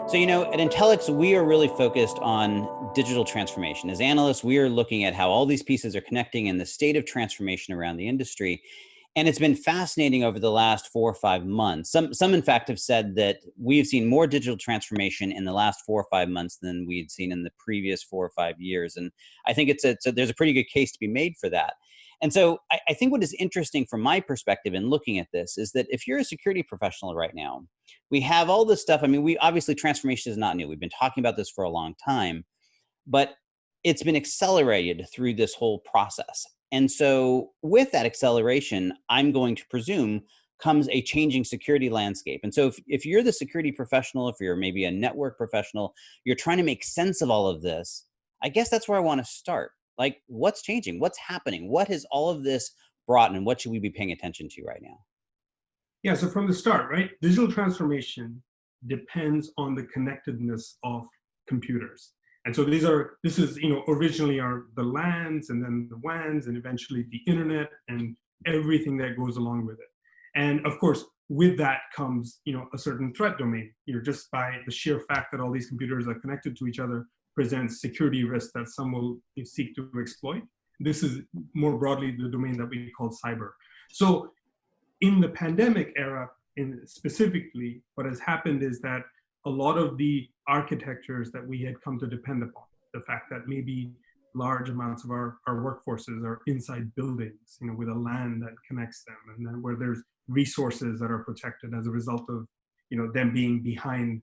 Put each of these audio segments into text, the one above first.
So, at Intellix, we are really focused on digital transformation. As analysts, we are looking at how all these pieces are connecting and the state of transformation around the industry. And it's been fascinating over the last 4 or 5 months. Some in fact, have said that we've seen more digital transformation in the last 4 or 5 months than we'd seen in the previous 4 or 5 years. And I think there's a pretty good case to be made for that. And so I think what is interesting from my perspective in looking at this is that if you're a security professional right now, we have all this stuff. I mean, we obviously transformation is not new. We've been talking about this for a long time, but it's been accelerated through this whole process. And so with that acceleration, I'm going to presume comes a changing security landscape. And so if you're the security professional, if you're maybe a network professional, you're trying to make sense of all of this, I guess that's where I want to start. Like, what's changing? What's happening? What has all of this brought, and what should we be paying attention to right now? Yeah, so from the start, right, digital transformation depends on the connectedness of computers. And so this is, originally are the LANs and then the WANs and eventually the internet and everything that goes along with it. And of course, with that comes, a certain threat domain, just by the sheer fact that all these computers are connected to each other presents security risks that some will seek to exploit. This is more broadly the domain that we call cyber. So in the pandemic era, specifically, what has happened is that a lot of the architectures that we had come to depend upon, the fact that maybe large amounts of our workforces are inside buildings, with a LAN that connects them, and then where there's resources that are protected as a result of, them being behind,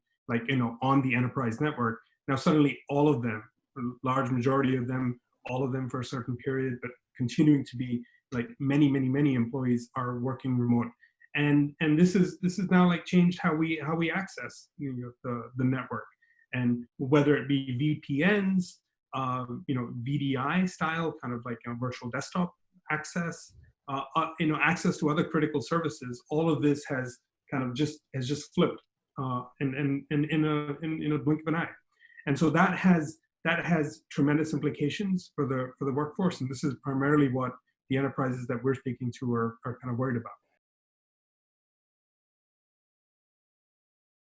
on the enterprise network. Now suddenly all of them, a large majority of them, all of them for a certain period, but continuing to be like many employees are working remote, and this is now changed how we access the network, and whether it be VPNs, VDI style, kind of like a virtual desktop access, access to other critical services. All of this has kind of just flipped, and in a blink of an eye, and so that has tremendous implications for the workforce, and this is primarily what the enterprises that we're speaking to are kind of worried about.